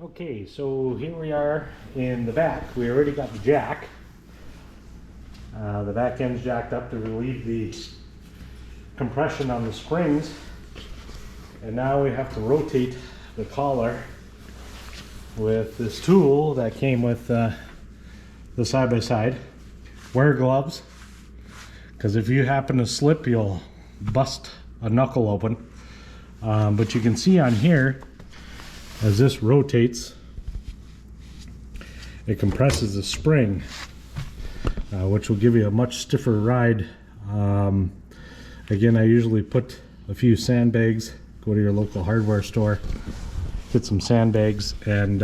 Okay, so here we are in the back. We already got the jack. The back end's jacked up to relieve the compression on the springs. And now we have to rotate the collar with this tool that came with the side-by-side. Wear gloves, because if you happen to slip, you'll bust a knuckle open. But you can see on here, as this rotates, it compresses the spring, which will give you a much stiffer ride. Again, I usually put a few sandbags, go to your local hardware store, get some sandbags, and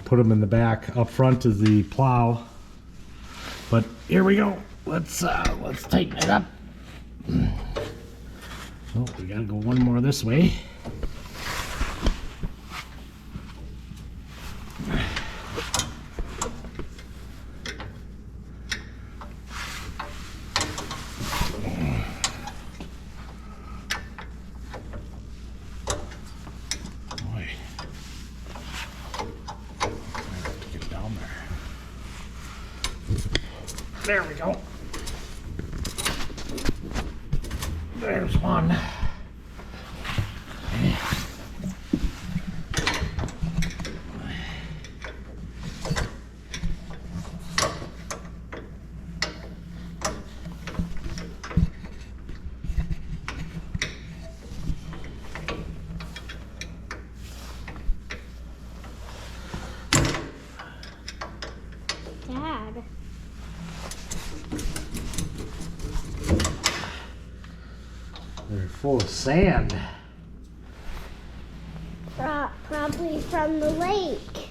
put them in the back. Up front is the plow. But here we go. Let's tighten it up. Oh, we gotta go one more this way. There we go. There's one. Dad. They're full of sand. Probably from the lake.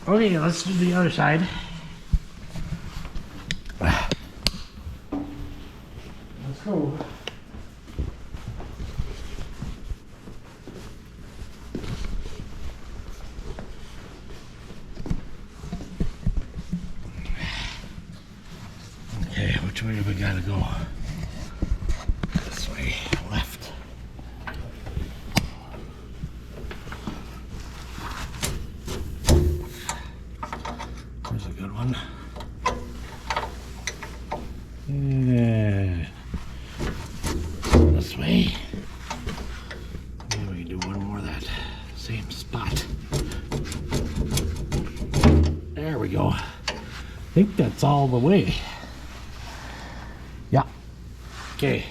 Okay, let's do the other side. Let's go. Okay, which way do we gotta go? This way, left. There's a good one. Yeah. This way. Maybe we can do one more of that same spot. There we go. I think that's all the way. Yeah. Okay.